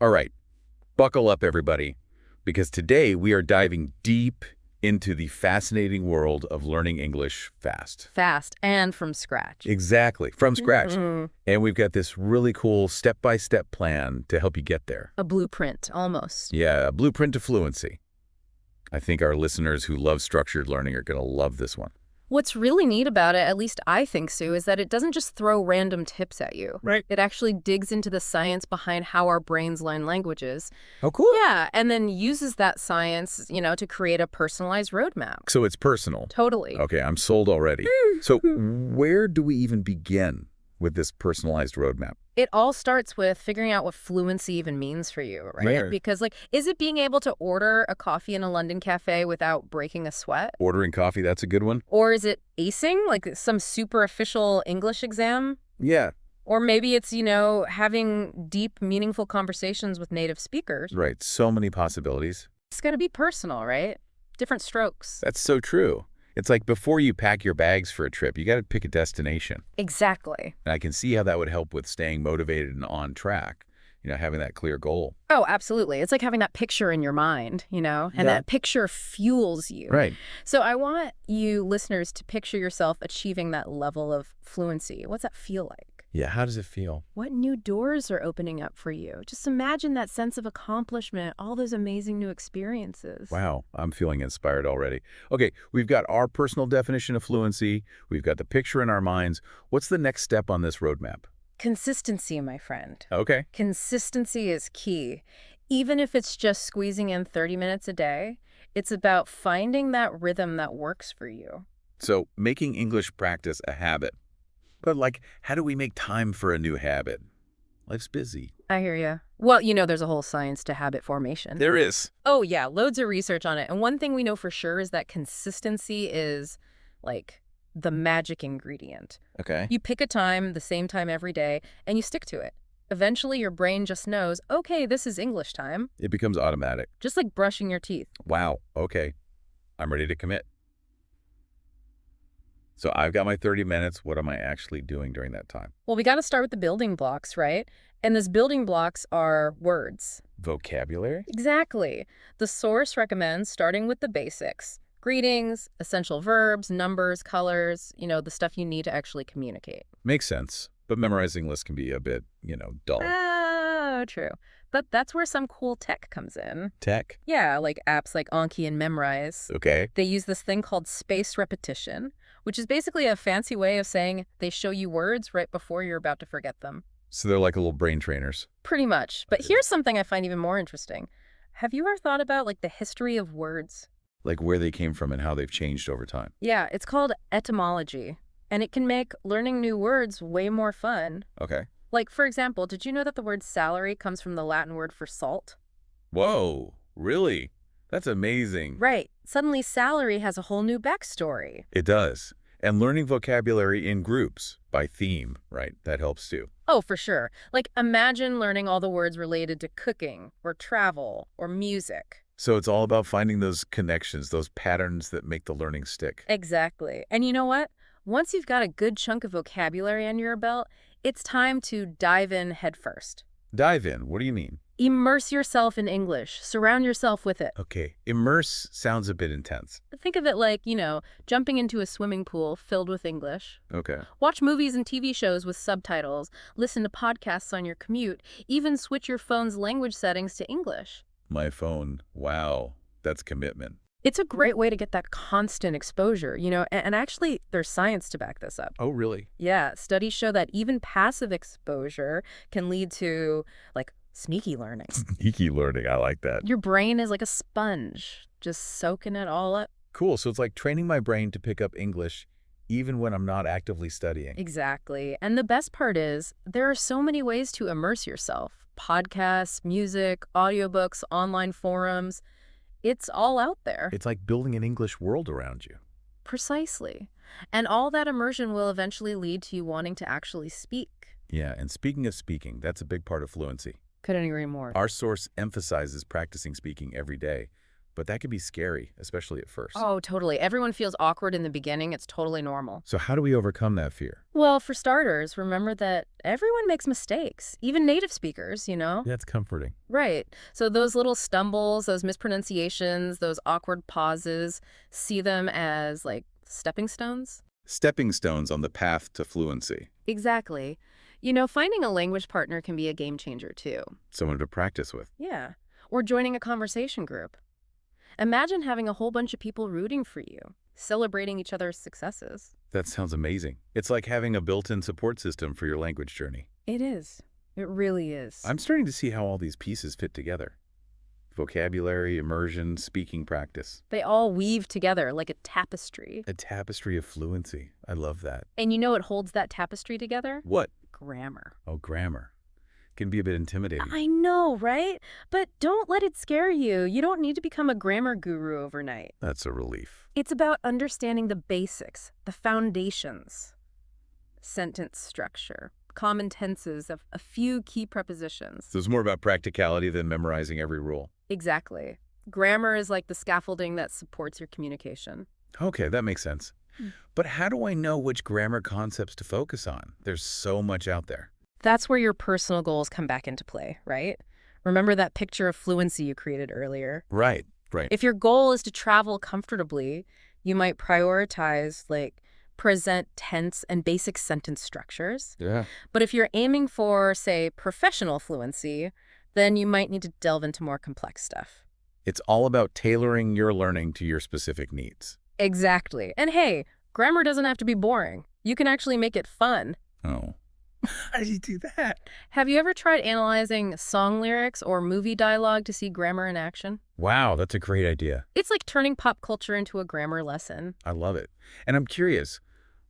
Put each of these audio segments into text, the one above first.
All right, buckle up, everybody, because today we are diving deep into the fascinating world of learning English fast. Fast and from scratch. Exactly, from scratch. And we've got this really cool step-by-step plan to help you get there. A blueprint, almost. Yeah, a blueprint to fluency. I think our listeners who love structured learning are going to love this one. What's really neat about it, at least I think, Sue, is that it doesn't just throw random tips at you. Right. It actually digs into the science behind how our brains learn languages. Oh, cool. Yeah, and then uses that science, to create a personalized roadmap. So it's personal. Totally. Okay, I'm sold already. So where do we even begin with this personalized roadmap? It all starts with figuring out what fluency even means for you, right? Rare. Because, is it being able to order a coffee in a London cafe without breaking a sweat? Ordering coffee, that's a good one. Or is it acing, like some super official English exam? Yeah. Or maybe it's, having deep, meaningful conversations with native speakers. Right, so many possibilities. It's got to be personal, right? Different strokes. That's so true. It's like before you pack your bags for a trip, you got to pick a destination. Exactly. And I can see how that would help with staying motivated and on track, having that clear goal. Oh, absolutely. It's like having that picture in your mind, and that picture fuels you. Right. So I want you listeners to picture yourself achieving that level of fluency. What's that feel like? Yeah, how does it feel? What new doors are opening up for you? Just imagine that sense of accomplishment, all those amazing new experiences. Wow, I'm feeling inspired already. Okay, we've got our personal definition of fluency. We've got the picture in our minds. What's the next step on this roadmap? Consistency, my friend. Okay. Consistency is key. Even if it's just squeezing in 30 minutes a day, it's about finding that rhythm that works for you. So making English practice a habit. But how do we make time for a new habit? Life's busy. I hear you. Well, there's a whole science to habit formation. There is. Oh, yeah, loads of research on it. And one thing we know for sure is that consistency is, the magic ingredient. Okay. You pick a time, the same time every day, and you stick to it. Eventually, your brain just knows, okay, this is English time. It becomes automatic. Just like brushing your teeth. Wow. Okay. I'm ready to commit. So I've got my 30 minutes. What am I actually doing during that time? Well, we got to start with the building blocks, right? And those building blocks are words. Vocabulary? Exactly. The source recommends starting with the basics. Greetings, essential verbs, numbers, colors, the stuff you need to actually communicate. Makes sense. But memorizing lists can be a bit, dull. Oh, true. But that's where some cool tech comes in. Tech? Yeah, like apps like Anki and Memrise. Okay. They use this thing called spaced repetition, which is basically a fancy way of saying they show you words right before you're about to forget them. So they're like little brain trainers. Pretty much. But here's something I find even more interesting. Have you ever thought about the history of words? Like where they came from and how they've changed over time. Yeah, it's called etymology. And it can make learning new words way more fun. Okay. For example, did you know that the word salary comes from the Latin word for salt? Whoa, really? That's amazing. Right. Suddenly, salary has a whole new backstory. It does. And learning vocabulary in groups by theme, right? That helps too. Oh, for sure. Imagine learning all the words related to cooking or travel or music. So it's all about finding those connections, those patterns that make the learning stick. Exactly. And you know what? Once you've got a good chunk of vocabulary under your belt, it's time to dive in headfirst. Dive in. What do you mean? Immerse yourself in English. Surround yourself with it. Okay. Immerse sounds a bit intense. Think of it like, jumping into a swimming pool filled with English. Okay. Watch movies and TV shows with subtitles. Listen to podcasts on your commute. Even switch your phone's language settings to English. My phone. Wow. That's commitment. It's a great way to get that constant exposure, and actually there's science to back this up. Oh, really? Yeah, studies show that even passive exposure can lead to, sneaky learning. Sneaky learning. I like that. Your brain is like a sponge, just soaking it all up. Cool. So it's like training my brain to pick up English even when I'm not actively studying. Exactly. And the best part is there are so many ways to immerse yourself. Podcasts, music, audiobooks, online forums. It's all out there. It's like building an English world around you. Precisely. And all that immersion will eventually lead to you wanting to actually speak. Yeah, and speaking of speaking, that's a big part of fluency. Couldn't agree more. Our source emphasizes practicing speaking every day, but that can be scary, especially at first. Oh, totally. Everyone feels awkward in the beginning. It's totally normal. So how do we overcome that fear? Well, for starters, remember that everyone makes mistakes, even native speakers, you know? That's comforting. Right. So those little stumbles, those mispronunciations, those awkward pauses, see them as like stepping stones. Stepping stones on the path to fluency. Exactly. You know, finding a language partner can be a game changer too. Someone to practice with. Yeah. Or joining a conversation group. Imagine having a whole bunch of people rooting for you, celebrating each other's successes. That sounds amazing. It's like having a built-in support system for your language journey. It is. It really is. I'm starting to see how all these pieces fit together. Vocabulary, immersion, speaking practice. They all weave together like a tapestry. A tapestry of fluency. I love that. And you know what holds that tapestry together? What? Grammar. Oh, grammar. Can be a bit intimidating. I know, right? But don't let it scare you. You don't need to become a grammar guru overnight. That's a relief. It's about understanding the basics, the foundations. Sentence structure, common tenses of a few key prepositions. So it's more about practicality than memorizing every rule. Exactly. Grammar is like the scaffolding that supports your communication. Okay, that makes sense. But how do I know which grammar concepts to focus on? There's so much out there. That's where your personal goals come back into play, right? Remember that picture of fluency you created earlier? Right. If your goal is to travel comfortably, you might prioritize like present tense and basic sentence structures. Yeah. But if you're aiming for, say, professional fluency, then you might need to delve into more complex stuff. It's all about tailoring your learning to your specific needs. Exactly. And hey, grammar doesn't have to be boring. You can actually make it fun. Oh. How do you do that? Have you ever tried analyzing song lyrics or movie dialogue to see grammar in action? Wow, that's a great idea. It's like turning pop culture into a grammar lesson. I love it. And I'm curious,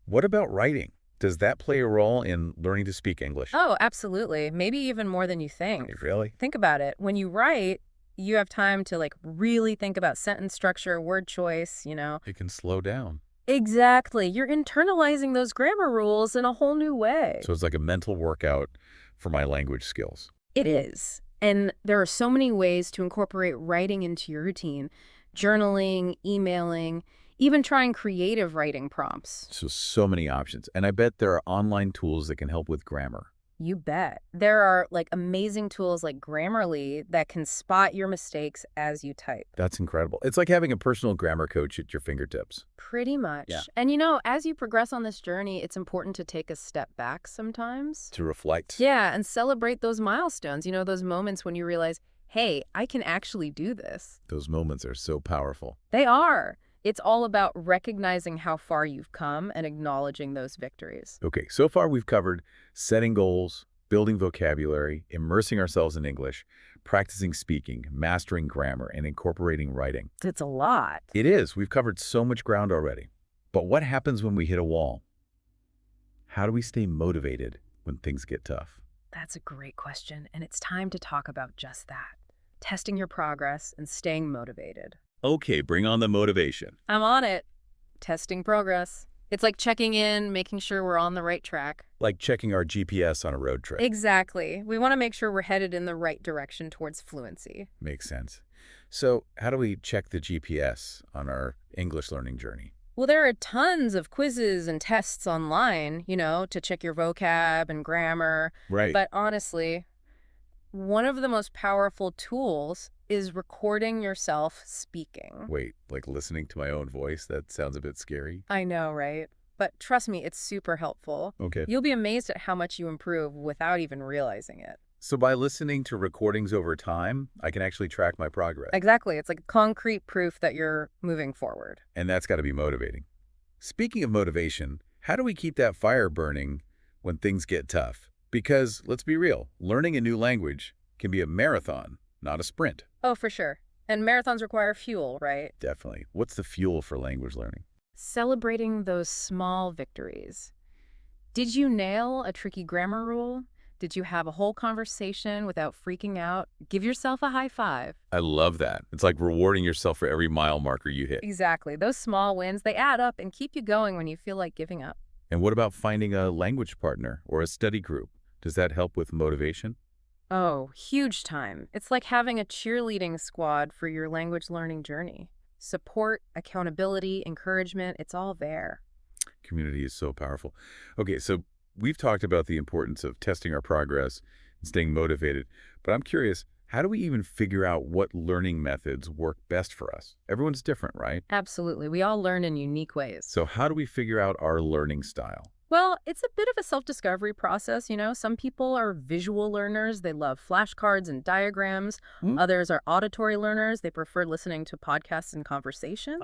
what about writing? Does that play a role in learning to speak English? Oh, absolutely. Maybe even more than you think. Really? Think about it. When you write, you have time to like really think about sentence structure, word choice, you know. It can slow down. Exactly. You're internalizing those grammar rules in a whole new way. So it's like a mental workout for my language skills. It is. And there are so many ways to incorporate writing into your routine. Journaling, emailing, even trying creative writing prompts. So many options. And I bet there are online tools that can help with grammar. You bet. There are like amazing tools like Grammarly that can spot your mistakes as you type. That's incredible. It's like having a personal grammar coach at your fingertips. Pretty much. Yeah. And you know, as you progress on this journey, it's important to take a step back sometimes. To reflect. Yeah, and celebrate those milestones. You know, those moments when you realize, hey, I can actually do this. Those moments are so powerful. They are. It's all about recognizing how far you've come and acknowledging those victories. Okay, so far we've covered setting goals, building vocabulary, immersing ourselves in English, practicing speaking, mastering grammar, and incorporating writing. It's a lot. It is. We've covered so much ground already. But what happens when we hit a wall? How do we stay motivated when things get tough? That's a great question, and it's time to talk about just that. Testing your progress and staying motivated. Okay, bring on the motivation. I'm on it. Testing progress. It's like checking in, making sure we're on the right track. Like checking our GPS on a road trip. Exactly. We want to make sure we're headed in the right direction towards fluency. Makes sense. So how do we check the GPS on our English learning journey? Well, there are tons of quizzes and tests online, you know, to check your vocab and grammar. Right. But honestly, one of the most powerful tools is recording yourself speaking. Wait, like listening to my own voice? That sounds a bit scary. I know, right? But trust me, it's super helpful. Okay. You'll be amazed at how much you improve without even realizing it. So by listening to recordings over time, I can actually track my progress. Exactly. It's like concrete proof that you're moving forward. And that's got to be motivating. Speaking of motivation, how do we keep that fire burning when things get tough? Because, let's be real, learning a new language can be a marathon, not a sprint. Oh, for sure. And marathons require fuel, right? Definitely. What's the fuel for language learning? Celebrating those small victories. Did you nail a tricky grammar rule? Did you have a whole conversation without freaking out? Give yourself a high five. I love that. It's like rewarding yourself for every mile marker you hit. Exactly. Those small wins, they add up and keep you going when you feel like giving up. And what about finding a language partner or a study group? Does that help with motivation? Oh, huge time. It's like having a cheerleading squad for your language learning journey. Support, accountability, encouragement, it's all there. Community is so powerful. Okay, so we've talked about the importance of testing our progress and staying motivated, but I'm curious, how do we even figure out what learning methods work best for us? Everyone's different, right? Absolutely. We all learn in unique ways. So how do we figure out our learning style? Well, it's a bit of a self-discovery process. Some people are visual learners. They love flashcards and diagrams. Hmm? Others are auditory learners. They prefer listening to podcasts and Oh, conversations.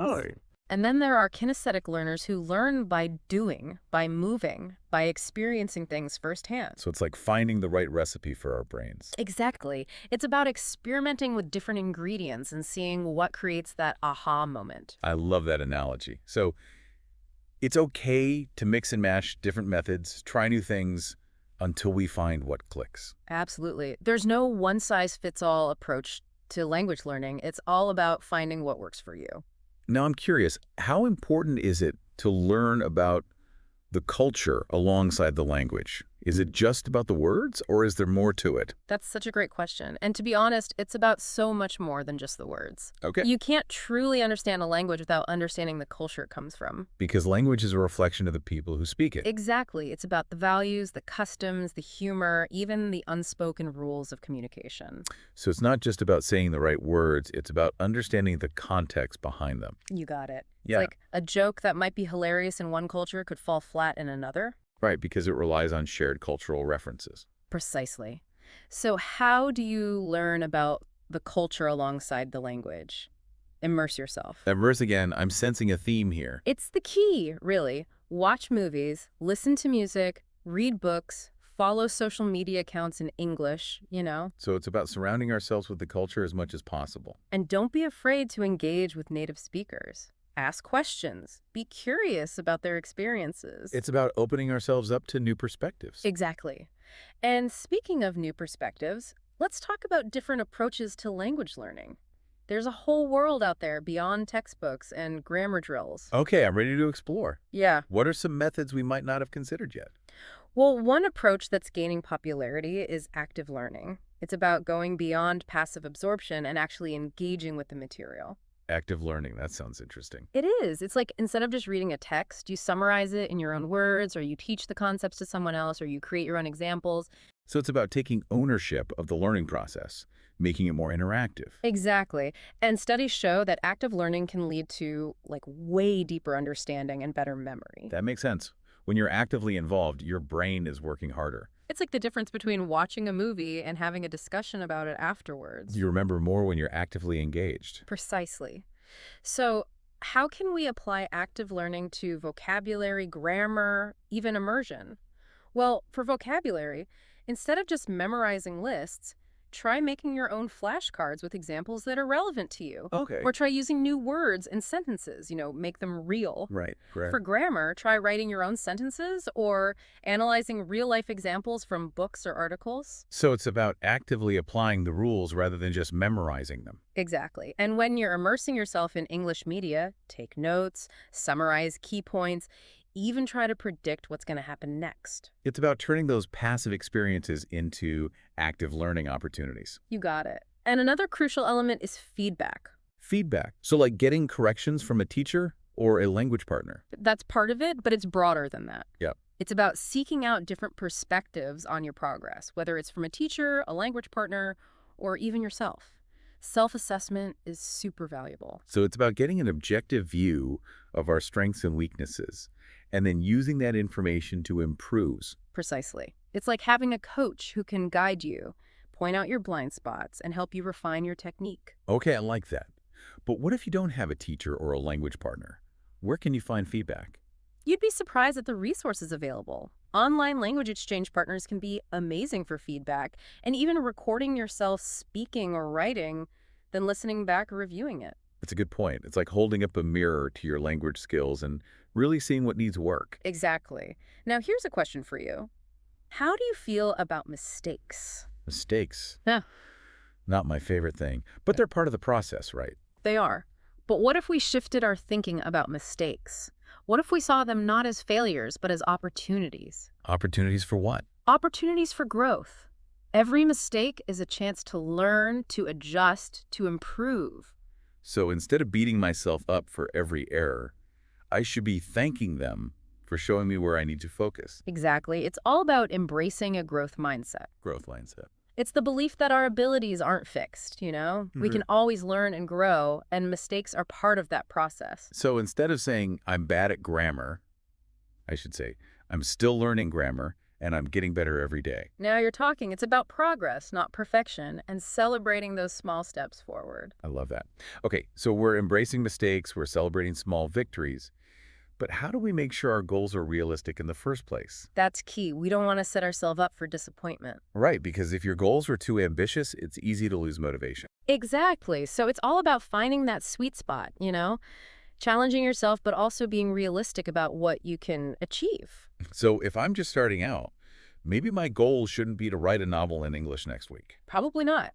And then there are kinesthetic learners who learn by doing, by moving, by experiencing things firsthand. so it's like finding the right recipe for our brains. Exactly. It's about experimenting with different ingredients and seeing what creates that aha moment. I love that analogy. So it's okay to mix and mash different methods, try new things until we find what clicks. Absolutely. There's no one-size-fits-all approach to language learning. It's all about finding what works for you. Now I'm curious, how important is it to learn about the culture alongside the language? Is it just about the words, or is there more to it? That's such a great question. And to be honest, it's about so much more than just the words. Okay. You can't truly understand a language without understanding the culture it comes from. Because language is a reflection of the people who speak it. Exactly. It's about the values, the customs, the humor, even the unspoken rules of communication. So it's not just about saying the right words, it's about understanding the context behind them. You got it. Yeah. It's like a joke that might be hilarious in one culture could fall flat in another. Right, because it relies on shared cultural references. Precisely. So how do you learn about the culture alongside the language? Immerse yourself. Immerse again, I'm sensing a theme here. It's the key, really. Watch movies, listen to music, read books, follow social media accounts in English. So it's about surrounding ourselves with the culture as much as possible. And don't be afraid to engage with native speakers. Ask questions. Be curious about their experiences. It's about opening ourselves up to new perspectives. Exactly. And speaking of new perspectives, let's talk about different approaches to language learning. There's a whole world out there beyond textbooks and grammar drills. Okay, I'm ready to explore. Yeah. What are some methods we might not have considered yet? Well, one approach that's gaining popularity is active learning. It's about going beyond passive absorption and actually engaging with the material. Active learning, that sounds interesting. It is. It's like instead of just reading a text, you summarize it in your own words, or you teach the concepts to someone else, or you create your own examples. So it's about taking ownership of the learning process, making it more interactive. Exactly. And studies show that active learning can lead to way deeper understanding and better memory. That makes sense. When you're actively involved, your brain is working harder. It's like the difference between watching a movie and having a discussion about it afterwards. You remember more when you're actively engaged. Precisely. So how can we apply active learning to vocabulary, grammar, even immersion? Well, for vocabulary, instead of just memorizing lists, try making your own flashcards with examples that are relevant to you. Okay. Or try using new words and sentences, make them real. Right. For grammar, try writing your own sentences or analyzing real-life examples from books or articles. So it's about actively applying the rules rather than just memorizing them. Exactly. And when you're immersing yourself in English media, take notes, summarize key points, even try to predict what's going to happen next. It's about turning those passive experiences into active learning opportunities. You got it. And another crucial element is feedback. Feedback. So like getting corrections from a teacher or a language partner. That's part of it, but it's broader than that. Yep. It's about seeking out different perspectives on your progress, whether it's from a teacher, a language partner, or even yourself. Self-assessment is super valuable. So it's about getting an objective view of our strengths and weaknesses, and then using that information to improve. Precisely. It's like having a coach who can guide you, point out your blind spots, and help you refine your technique. Okay, I like that. But what if you don't have a teacher or a language partner? Where can you find feedback? You'd be surprised at the resources available. Online language exchange partners can be amazing for feedback, and even recording yourself speaking or writing, then listening back or reviewing it. That's a good point. It's like holding up a mirror to your language skills and really seeing what needs work. Exactly. Now, here's a question for you. How do you feel about mistakes? Mistakes. Yeah. Not my favorite thing, but they're part of the process, right? They are. But what if we shifted our thinking about mistakes? What if we saw them not as failures, but as opportunities? Opportunities for what? Opportunities for growth. Every mistake is a chance to learn, to adjust, to improve. So instead of beating myself up for every error, I should be thanking them for showing me where I need to focus. Exactly. It's all about embracing a growth mindset. Growth mindset. It's the belief that our abilities aren't fixed, We can always learn and grow, and mistakes are part of that process. So instead of saying I'm bad at grammar, I should say I'm still learning grammar and I'm getting better every day. Now you're talking. It's about progress, not perfection, and celebrating those small steps forward. I love that. Okay, so we're embracing mistakes, we're celebrating small victories, but how do we make sure our goals are realistic in the first place? That's key. We don't want to set ourselves up for disappointment. Right, because if your goals are too ambitious, it's easy to lose motivation. Exactly. So it's all about finding that sweet spot, challenging yourself, but also being realistic about what you can achieve. So if I'm just starting out, maybe my goal shouldn't be to write a novel in English next week. Probably not.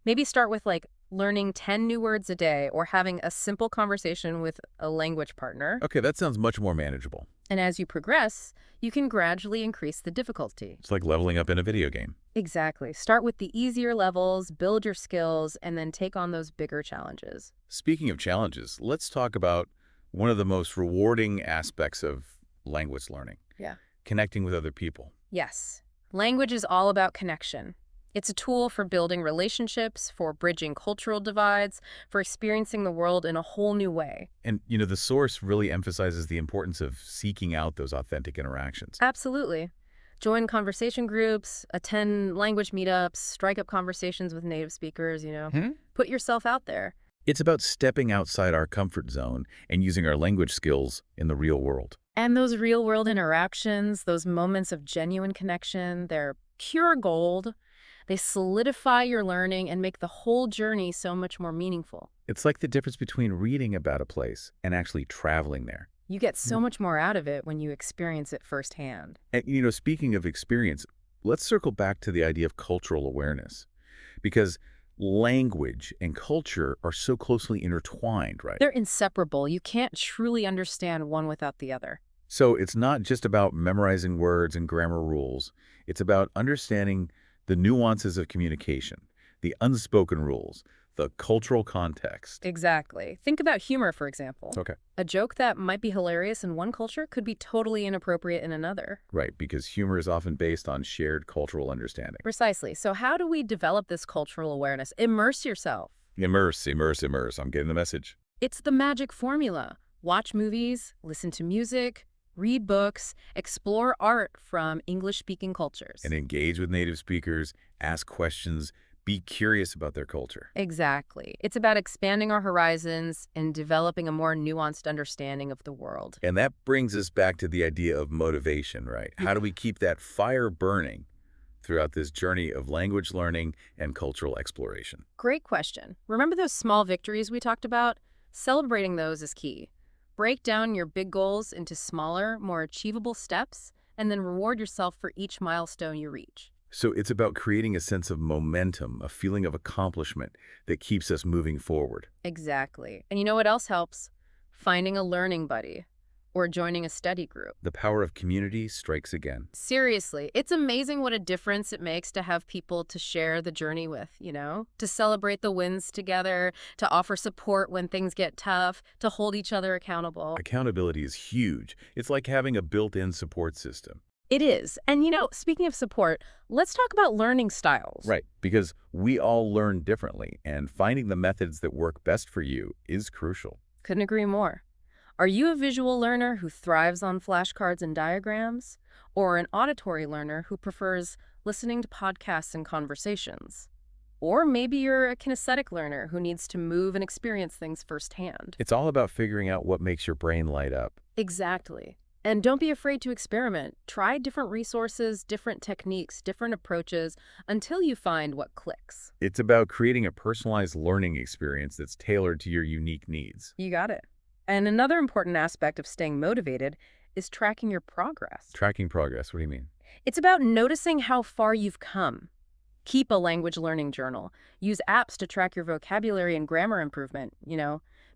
Maybe start with learning 10 new words a day or having a simple conversation with a language partner. Okay, that sounds much more manageable. And as you progress, you can gradually increase the difficulty. It's like leveling up in a video game. Exactly. Start with the easier levels, build your skills, and then take on those bigger challenges. Speaking of challenges, let's talk about one of the most rewarding aspects of language learning. Yeah. Connecting with other people. Yes. Language is all about connection. It's a tool for building relationships, for bridging cultural divides, for experiencing the world in a whole new way. And, the source really emphasizes the importance of seeking out those authentic interactions. Absolutely. Join conversation groups, attend language meetups, strike up conversations with native speakers, Put yourself out there. It's about stepping outside our comfort zone and using our language skills in the real world. And those real-world interactions, those moments of genuine connection, they're pure gold. They solidify your learning and make the whole journey so much more meaningful. It's like the difference between reading about a place and actually traveling there. You get so much more out of it when you experience it firsthand. And, speaking of experience, let's circle back to the idea of cultural awareness. Because language and culture are so closely intertwined, right? They're inseparable. You can't truly understand one without the other. So it's not just about memorizing words and grammar rules. It's about understanding the nuances of communication, the unspoken rules, the cultural context. Exactly. Think about humor, for example. Okay. A joke that might be hilarious in one culture could be totally inappropriate in another. Right, because humor is often based on shared cultural understanding. Precisely. So how do we develop this cultural awareness? Immerse yourself. Immerse, immerse, immerse. I'm getting the message. It's the magic formula. Watch movies, listen to music, read books, explore art from English-speaking cultures. And engage with native speakers, ask questions, be curious about their culture. Exactly. It's about expanding our horizons and developing a more nuanced understanding of the world. And that brings us back to the idea of motivation, right? How do we keep that fire burning throughout this journey of language learning and cultural exploration? Great question. Remember those small victories we talked about? Celebrating those is key. Break down your big goals into smaller, more achievable steps, and then reward yourself for each milestone you reach. So it's about creating a sense of momentum, a feeling of accomplishment that keeps us moving forward. Exactly. And you know what else helps? Finding a learning buddy or joining a study group. The power of community strikes again. Seriously, it's amazing what a difference it makes to have people to share the journey with, to celebrate the wins together, to offer support when things get tough, to hold each other accountable. Accountability is huge. It's like having a built-in support system. It is. And, speaking of support, let's talk about learning styles. Right, because we all learn differently, and finding the methods that work best for you is crucial. Couldn't agree more. Are you a visual learner who thrives on flashcards and diagrams? Or an auditory learner who prefers listening to podcasts and conversations? Or maybe you're a kinesthetic learner who needs to move and experience things firsthand. It's all about figuring out what makes your brain light up. Exactly. And don't be afraid to experiment. Try different resources, different techniques, different approaches until you find what clicks. It's about creating a personalized learning experience that's tailored to your unique needs. You got it. And another important aspect of staying motivated is tracking your progress. Tracking progress, what do you mean? It's about noticing how far you've come. Keep a language learning journal. Use apps to track your vocabulary and grammar improvement,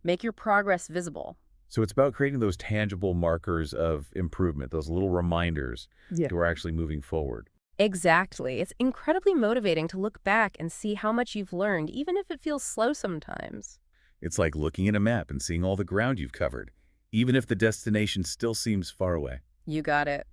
Make your progress visible. So it's about creating those tangible markers of improvement, those little reminders that we're actually moving forward. Exactly. It's incredibly motivating to look back and see how much you've learned, even if it feels slow sometimes. It's like looking at a map and seeing all the ground you've covered, even if the destination still seems far away. You got it.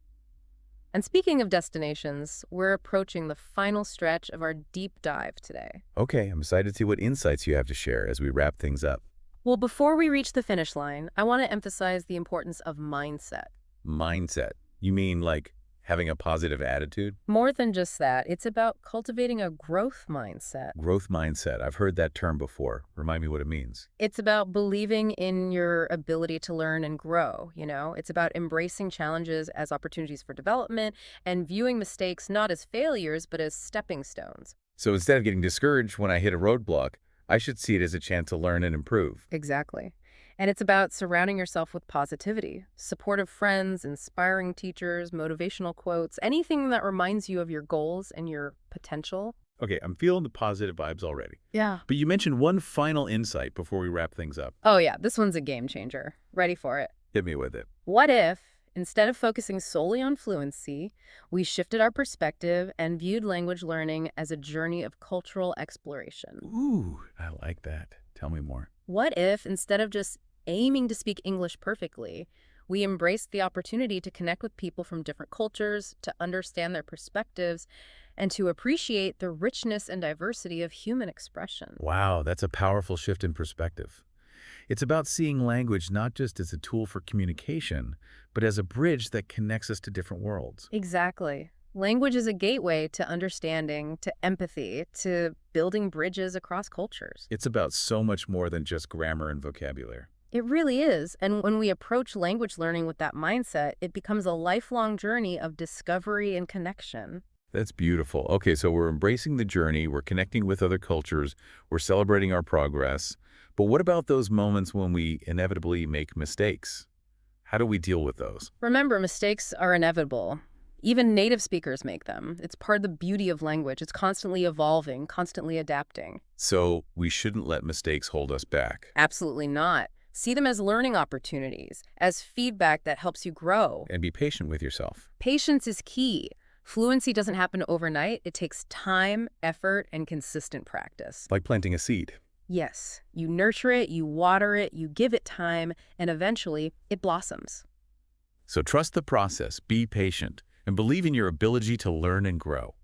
And speaking of destinations, we're approaching the final stretch of our deep dive today. Okay, I'm excited to see what insights you have to share as we wrap things up. Well, before we reach the finish line, I want to emphasize the importance of mindset. Mindset. You mean like having a positive attitude? More than just that, it's about cultivating a growth mindset. Growth mindset. I've heard that term before. Remind me what it means. It's about believing in your ability to learn and grow. It's about embracing challenges as opportunities for development and viewing mistakes not as failures, but as stepping stones. So instead of getting discouraged when I hit a roadblock, I should see it as a chance to learn and improve. Exactly. And it's about surrounding yourself with positivity, supportive friends, inspiring teachers, motivational quotes, anything that reminds you of your goals and your potential. Okay, I'm feeling the positive vibes already. Yeah. But you mentioned one final insight before we wrap things up. Oh, yeah, this one's a game changer. Ready for it. Hit me with it. What if, instead of focusing solely on fluency, we shifted our perspective and viewed language learning as a journey of cultural exploration? Ooh, I like that. Tell me more. What if, instead of just aiming to speak English perfectly, we embraced the opportunity to connect with people from different cultures, to understand their perspectives, and to appreciate the richness and diversity of human expression? Wow, that's a powerful shift in perspective. It's about seeing language not just as a tool for communication, but as a bridge that connects us to different worlds. Exactly. Language is a gateway to understanding, to empathy, to building bridges across cultures. It's about so much more than just grammar and vocabulary. It really is. And when we approach language learning with that mindset, it becomes a lifelong journey of discovery and connection. That's beautiful. Okay, so we're embracing the journey, we're connecting with other cultures, we're celebrating our progress. But what about those moments when we inevitably make mistakes? How do we deal with those? Remember, mistakes are inevitable. Even native speakers make them. It's part of the beauty of language. It's constantly evolving, constantly adapting. So we shouldn't let mistakes hold us back. Absolutely not. See them as learning opportunities, as feedback that helps you grow. And be patient with yourself. Patience is key. Fluency doesn't happen overnight. It takes time, effort, and consistent practice. Like planting a seed. Yes, you nurture it, you water it, you give it time, and eventually it blossoms. So trust the process, be patient, and believe in your ability to learn and grow.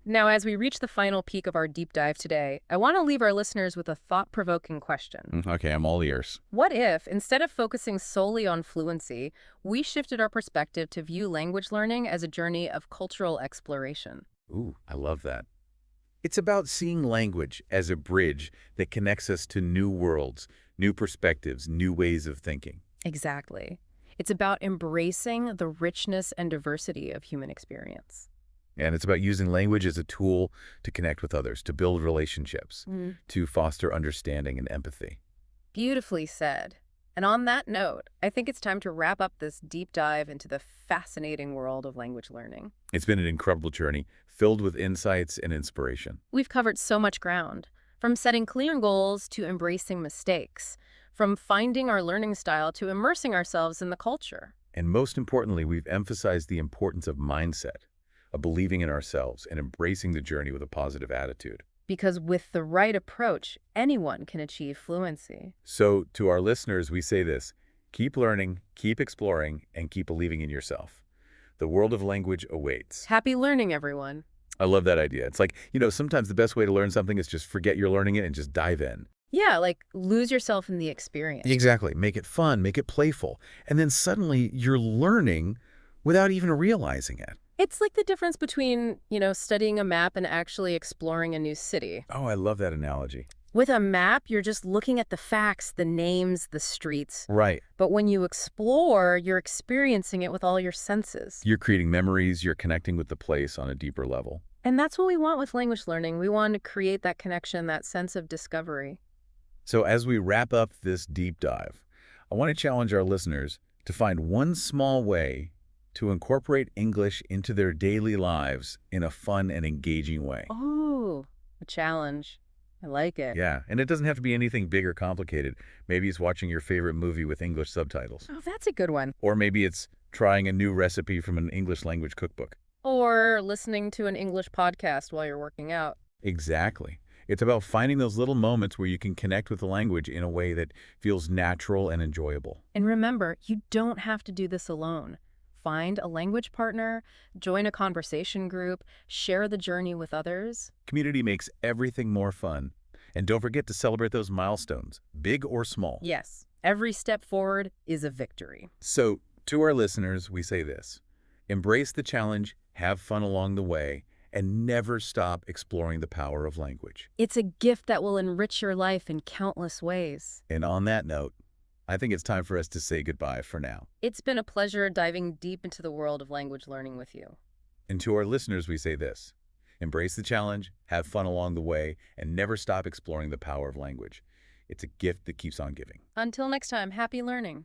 Now, as we reach the final peak of our deep dive today, I want to leave our listeners with a thought-provoking question. Okay, I'm all ears. What if, instead of focusing solely on fluency, we shifted our perspective to view language learning as a journey of cultural exploration? Ooh, I love that. It's about seeing language as a bridge that connects us to new worlds, new perspectives, new ways of thinking. Exactly. It's about embracing the richness and diversity of human experience. And it's about using language as a tool to connect with others, to build relationships, to foster understanding and empathy. Beautifully said. And on that note, I think it's time to wrap up this deep dive into the fascinating world of language learning. It's been an incredible journey, filled with insights and inspiration. We've covered so much ground, from setting clear goals to embracing mistakes, from finding our learning style to immersing ourselves in the culture. And most importantly, we've emphasized the importance of mindset, of believing in ourselves and embracing the journey with a positive attitude. Because with the right approach, anyone can achieve fluency. So to our listeners, we say this: keep learning, keep exploring, and keep believing in yourself. The world of language awaits. Happy learning, everyone. I love that idea. It's like, sometimes the best way to learn something is just forget you're learning it and just dive in. Yeah, like lose yourself in the experience. Exactly. Make it fun, make it playful. And then suddenly you're learning without even realizing it. It's like the difference between, studying a map and actually exploring a new city. Oh, I love that analogy. With a map, you're just looking at the facts, the names, the streets. Right. But when you explore, you're experiencing it with all your senses. You're creating memories, you're connecting with the place on a deeper level. And that's what we want with language learning. We want to create that connection, that sense of discovery. So as we wrap up this deep dive, I want to challenge our listeners to find one small way to incorporate English into their daily lives in a fun and engaging way. Oh, a challenge. I like it. Yeah, and it doesn't have to be anything big or complicated. Maybe it's watching your favorite movie with English subtitles. Oh, that's a good one. Or maybe it's trying a new recipe from an English language cookbook. Or listening to an English podcast while you're working out. Exactly. It's about finding those little moments where you can connect with the language in a way that feels natural and enjoyable. And remember, you don't have to do this alone. Find a language partner, join a conversation group, share the journey with others. Community makes everything more fun. And don't forget to celebrate those milestones, big or small. Yes, every step forward is a victory. So, to our listeners, we say this. Embrace the challenge, have fun along the way, and never stop exploring the power of language. It's a gift that will enrich your life in countless ways. And on that note, I think it's time for us to say goodbye for now. It's been a pleasure diving deep into the world of language learning with you. And to our listeners, we say this. Embrace the challenge, have fun along the way, and never stop exploring the power of language. It's a gift that keeps on giving. Until next time, happy learning.